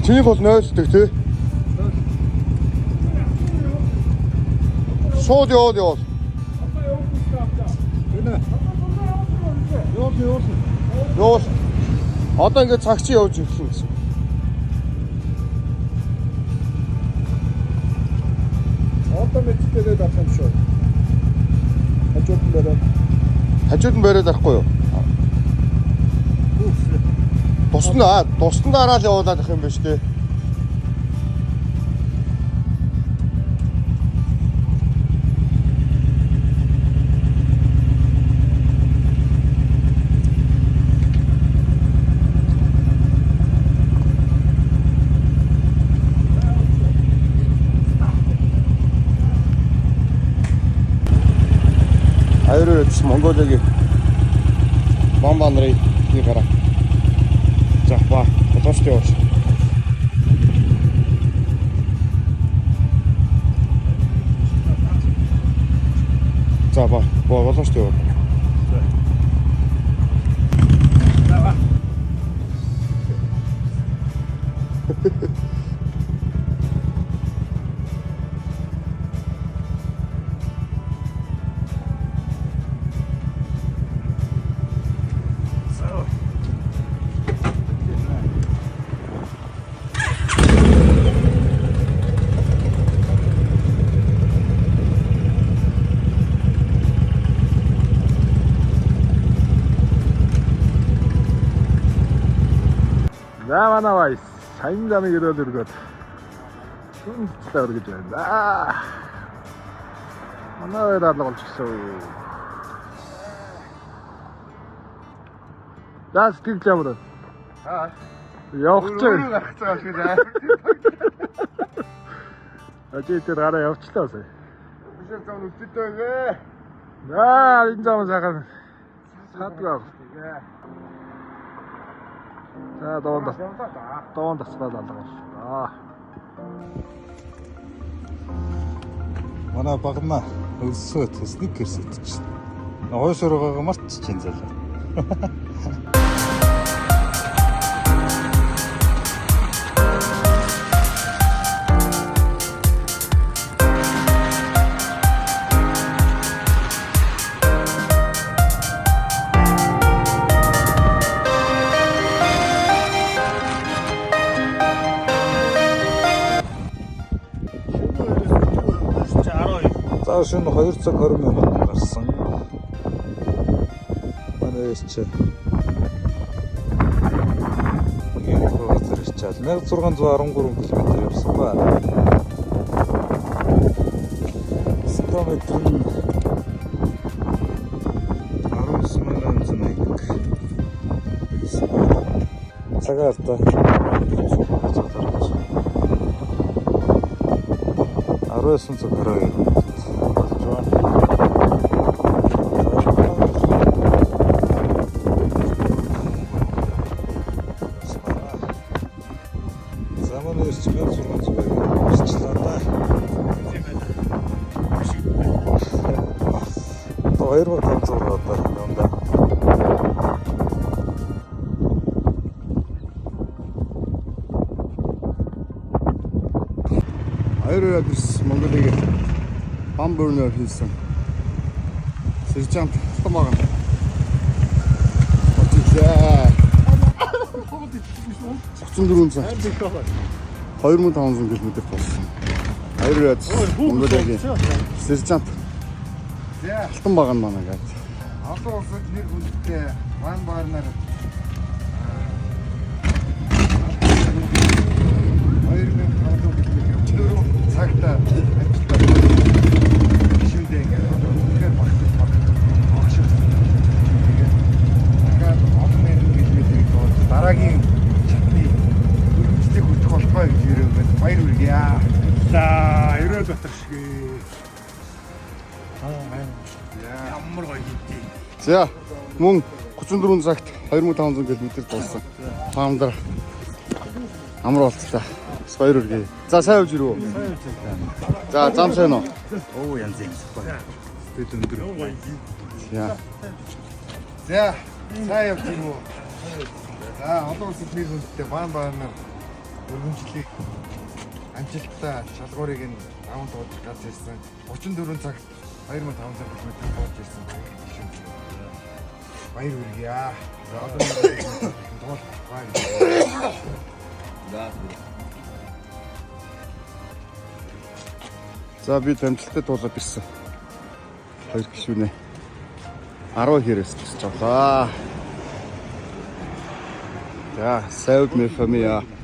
Чиний бол 0 тий. Шууд явал. Явал. Одоо ингээд цаг чи явж ирсэн гэсэн. Одоо мэдчихээд авах юм шүү. Хажууд нь бариад авахгүй юу? Тусдан дараа л явуулаад ах юм байна шүү дээ. Аюурээс Монголигийн бомба нарын нэг гараа. За ба одооштой яваач. За ба одооштой яваа. За манайваа сайн замыг өрөөл өргөөд сүнслээ өргөж байна. Манай алга болж гисэн. За сэтгэл ямар. Явах ч. Ажид тэр гараа явчлаа сая. Бишээ зам үстэйгээ. Энэ зам сайхан садгаа. За доон тасраад алгаа. Манай багнаа өрсөө төснийг гэрсэтч. Хойш ургаага марч чинь залаа. За шөнө 2 цаг 20 минут гарсан. Манайс чи. Яг газар ирчээл 1613 км явсан ба. Скометр 19,101. Цагаар та 19 цаг 22. Аюурын адрес Монголигийн бамбурноор хийсэн. Сэржант томоо. Очиглаа. 3400. 2500 км болсон. Аюурын адрес Монголигийн Сэржант. Алтан баган манай гэж. Олон улсад нэр хүндтэй ван баарнаар 2500 цагта шүдээ ингээд багтаж багшиж ингээд олон мянган километрийг дараагийн чатны үргэлжлэх хүч болохгүй гэж ирээд баяр хүргэе. За ерөө дотор шиг. Ямар гоё хийдий. За мөн 34 цагт 2500 км болсон. Таамдар амар болцлоо. Баяр хүргэе. За сайн явж ирв үү? Сайн явж байна. За зам сайн уу? Оо янз юм байна. Тэд өндөр. За. За сайн явж ирв үү? За олон улсад нэр хүндтэй баан баанаар өргөмжлийг амжилттай шалгуурыг нь даван туулж гарч ирсэн. 34 цагт 2500 км туулж ирсэн. Баяр хүргэе. Одоо туулах байна. За би амжилттай туулаад ирсэн. Хоёр гишүүнээ 10 хэрэгс гэж авлаа. За, save me for me.